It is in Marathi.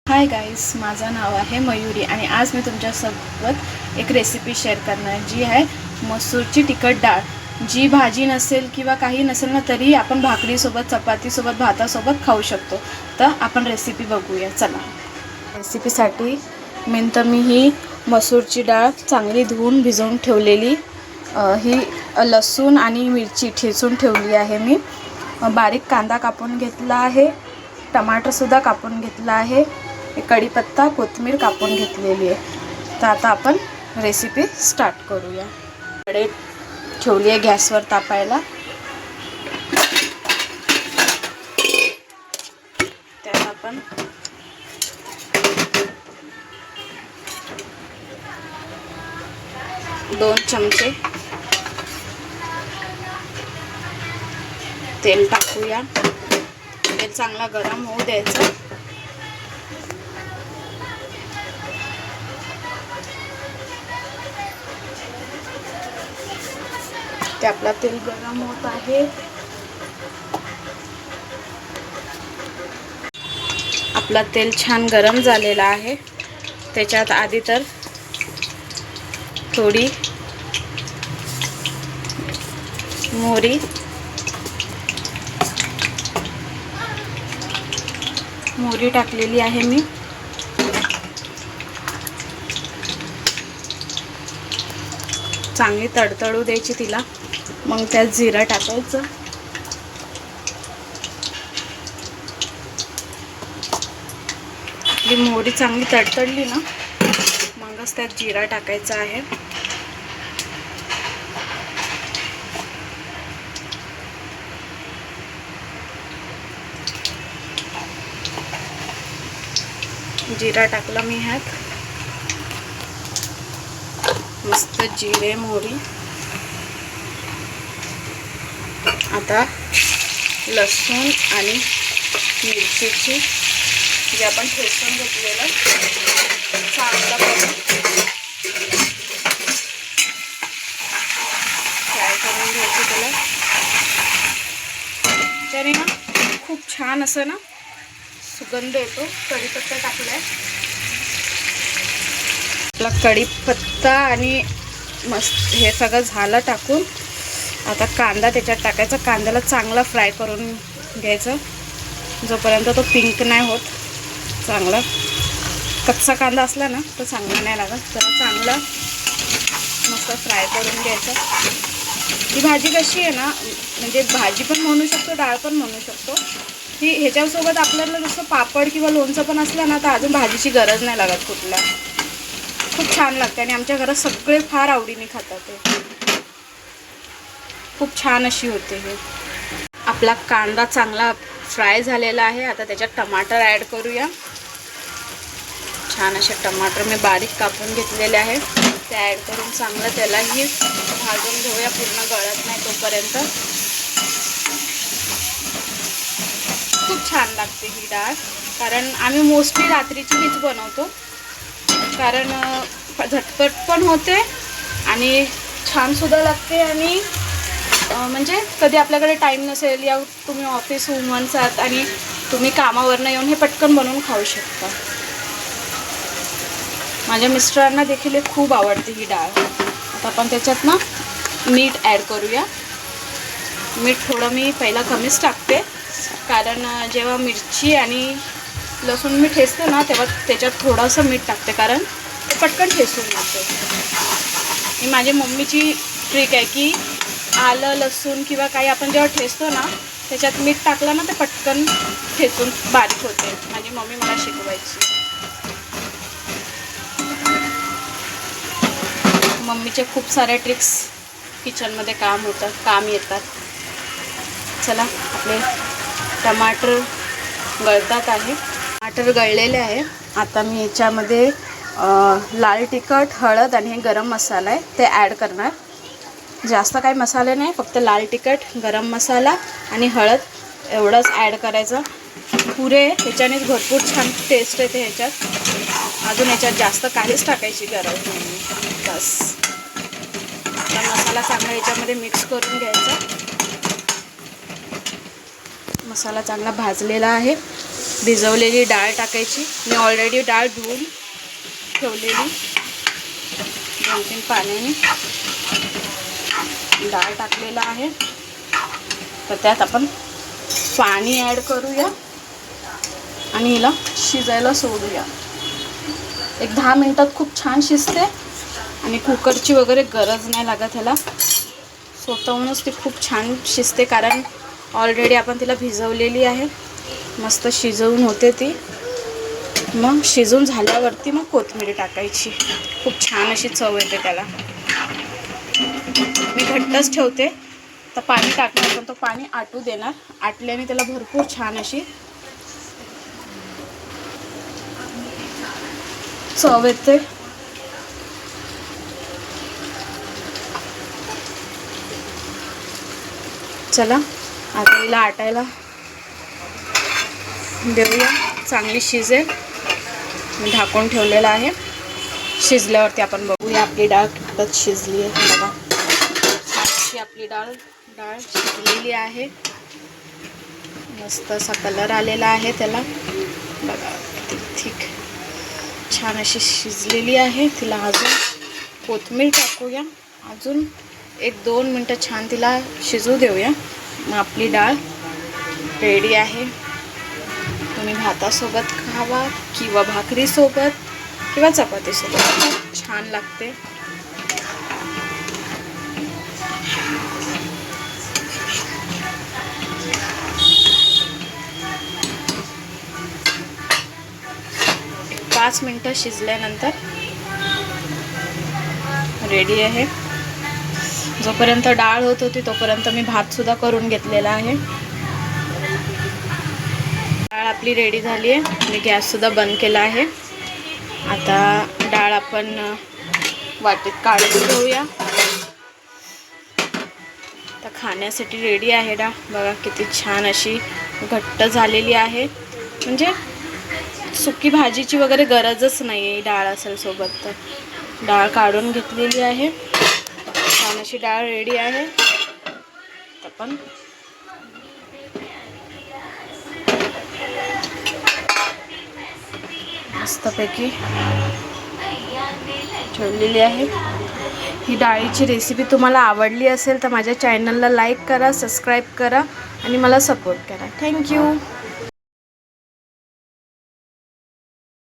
हाय गाईस, माझं नाव आहे मयुरी आणि आज मी तुमच्यासोबत एक रेसिपी शेअर करणार जी आहे मसूरची तिखट डाळ। जी भाजी नसेल किंवा काही नसेल ना तरी आपण भाकरीसोबत, चपातीसोबत, भातासोबत खाऊ शकतो। तर आपण रेसिपी बघूया, चला। रेसिपीसाठी मी ही मसूरची डाळ चांगली धुवून भिजवून ठेवलेली, ही लसूण आणि मिरची ठेचून ठेवली आहे। मी बारीक कांदा कापून घेतला आहे, टमाटरसुद्धा कापून घेतला आहे, कढीपत्ता, कोथिंबीर कापून घेतलेली आहे। तर आता आपण रेसिपी स्टार्ट करूया। कढई ठेवली आहे गॅसवर तापायला। त्यात आपण दोन चमचे तेल टाकूया। तेल चांगला गरम होऊ द्यायचं। ते आपला तेल गरम होत आहे। आपला तेल छान गरम झालेला आहे। त्याच्यात आधी तर थोडी मोहरी टाकलेली आहे मी। चांगली तडतडू द्यायची तिला, मग त्यात जिरं टाकायचं। ही मोहरी चांगली तडतडली ना मगच त्यात जिरा टाकायचा आहे। जिरा टाकला मी ह्यात, मस्त जिरे मोहरी। आता लसूण आणि मिरचीची जे आपण ठेचून घेतलेलं चांगलं करून फ्राय करून घ्यायचं त्याला। त्याने ना खूप छान असं ना सुगंध येतो। कढीपत्ता टाकलाय, आपला कढीपत्ता आणि मस्त हे सगळं झालं टाकून। आता कांदा त्याच्यात टाकायचा। कांद्याला चांगला फ्राय करून घ्यायचं जोपर्यंत तो पिंक नाही होत। चांगला कच्चा कांदा असला ना तर चांगला नाही लागत। तर चांगला मस्त फ्राय करून घ्यायचं। ही भाजी कशी आहे ना, म्हणजे भाजी पण म्हणू शकतो, डाळ पण म्हणू शकतो। ही ह्याच्यासोबत आपल्याला जसं पापड किंवा लोणचं पण असलं ना तर अजून भाजीची गरज नाही लागत कुठल्या। खूप छान लागते आणि आमच्या घरात सगळे फार आवडीने खातात। ते खूप छान अशी होते। हे आपला कांदा चांगला फ्राय झालेला आहे। आता त्याच्यात टमाटर ॲड करूया। छान असे टमाटर मी बारीक कापून घेतलेले आहे, ते ॲड करून चांगलं त्यालाही भाजून घेऊया, पूर्ण गळत नाही तोपर्यंत। खूप छान लागते ही डाळ, कारण आम्ही मोस्टली रात्रीची हीच बनवतो, कारण झटपट पण होते आणि छानसुद्धा लागते। आणि म्हणजे कधी आपल्याकडे टाईम नसेल या तुम्ही ऑफिस वुमन्स आहात आणि तुम्ही कामावरनं येऊन हे पटकन बनवून खाऊ शकता। माझ्या मिस्टरांना देखील हे खूप आवडते ही डाळ। आता आपण त्याच्यात ना मीठ ॲड करूया। मीठ थोडं मी पहिला कमीच टाकते, कारण जेव्हा मिरची आणि लसूण मी ठेचते ना तेव्हा त्याच्यात थोडंसं मीठ टाकते, कारण ते पटकन ठेचून जाते। ही माझ्या मम्मीची ट्रिक आहे की आलं लसूण किंवा काही आपण जेव्हा ठेचतो ना त्याच्यात मीठ टाकलं ना ते पटकन ठेचून बारीक होते। माझी मम्मी मला शिकवायची। मम्मीचे खूप साऱ्या ट्रिक्स किचनमध्ये काम येतात। चला, आपले टमाटर गळतात आहे। टमाटर गळलेले आहे। आता मी याच्यामध्ये लाल तिखट, हळद आणि हे गरम मसाला आहे ते ॲड करणार। जास्त काही मसाले नाही, फक्त लाल तिखट, गरम मसाला आणि हळद एवढंच ॲड करायचं। पुरे ह्याच्यानेच भरपूर छान टेस्ट येते ह्याच्यात। अजून ह्याच्यात जास्त काहीच टाकायची गरज नाही, बस। आता मसाला चांगला ह्याच्यामध्ये मिक्स करून घ्यायचा। मसाला चांगला भाजलेला आहे। भिजवलेली डाळ टाकायची. मी ऑलरेडी डाळ धुवून ठेवलेली 2-3 पाण्याने डाळ टाकलेला आहे. तर त्यात आपण पाणी ॲड करूया आणि हिला शिजायला सोडूया. एक 10 मिनिटात खूप छान शिजते आणि कुकरची वगैरे गरज नाही लागत ह्याला. स्वतःहूनच ती खूप छान शिजते कारण ऑलरेडी आपण तिला भिजवलेली आहे. मस्त शिजवून होते ती. मग शिजून झाल्यावरती मग कोथिंबीर टाकायची. खूप छान अशी चव येते त्याला. मी घट्टच ठेवते. तर पाणी टाकणार पण तो पाणी आटू देणार. आटल्याने त्याला भरपूर छान अशी चव येते. चला आता हिला आटायला देऊया. चांगली शिजेल. मी झाकून ठेवलेलं आहे. शिजल्यावरती आपण बघूया आपली डाळ कितपत शिजली आहे. बघा छानशी आपली डाळ शिजलेली आहे. मस्त असा कलर आलेला आहे त्याला. बघा किती थिक छान अशी शिजलेली आहे. तिला अजून कोथिंबीर टाकूया. अजून 1-2 मिनटं छान तिला शिजू देऊया. मग आपली डाळ रेडी आहे. तुम्ही भातासोबत खावा किंवा भाकरीसोबत किंवा चपातीसोबत खूप छान लागते. एक 5 मिनटं शिजल्यानंतर रेडी आहे. जोपर्यंत डाळ होत होती तोपर्यंत मी भातसुद्धा करून घेतलेला आहे. डाळ आपली रेडी झाली आहे. मी गॅससुद्धा बंद केला आहे. आता डाळ आपण वाटीत काढून घेऊया. तर खाण्यासाठी रेडी आहे डाळ. बघा किती छान अशी घट्ट झालेली आहे. म्हणजे सुकी भाजीची वगैरे गरजच नाही आहे डाळ असेल सोबत. तर डाळ काढून घेतलेली आहे. छान अशी डाळ रेडी आहे. आपण मस्तपैकी ठेवलेली आहे. ही डाळीची रेसिपी तुम्हाला आवडली असेल तर माझ्या चॅनलला लाईक करा, सबस्क्राईब करा आणि मला सपोर्ट करा. थँक्यू.